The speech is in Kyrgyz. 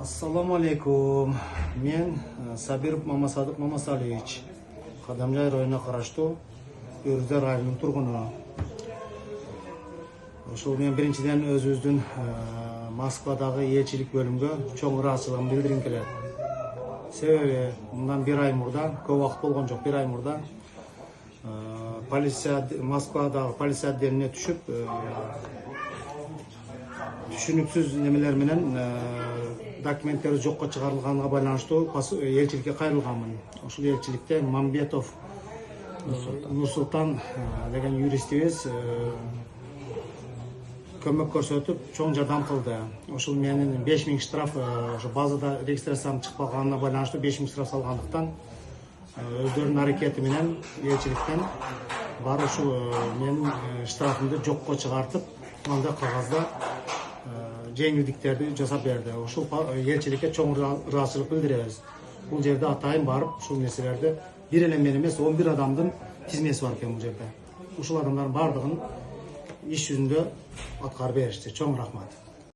Assalamu alaikum. Men Sabirov Mamasadık Mamasalevich. Kadamjay rayonuna qarashtu Örüzer rayonunun turgunu. Ошол мен биринчиден өзүбүздүн Москвадагы элчилик бөлүмгө чоң ыраазычылыгымды билдиргим келет. Себеби мындан бир ай мурда, көп убакыт болгон жок, бир ай мурда Москвадагы полиция отделине түшүп, түшүнүксүз немелер менен документтери жокко чыгарылганга байланыштуу элчиликке кайрылганмын. Ошол элчиликте Мамбетов Нурсултан деген юристибиз көмөк көрсөтүп, чоң жардам кылды. Ошол менин 5000 штраф, ошо базада регистрациям чыкпаганына байланыштуу 5000 штраф салгандыктан өздөрүнүн аракети менен элчиликтен барып ушул менин штрафымды жокко чыгартып, анда кагазда жеңилдиктерди жасап берди. Ошол элчиликке чоң ыраазычылык билдиребиз. Бул жерде атайын барып, ушул нерселерди бир эле мен эмес, 11 адамдын тизмеси бар экен бул жерде. Ушул адамдардын бардыгын иш жүзүндө аткарып беришти. Чоң рахмат.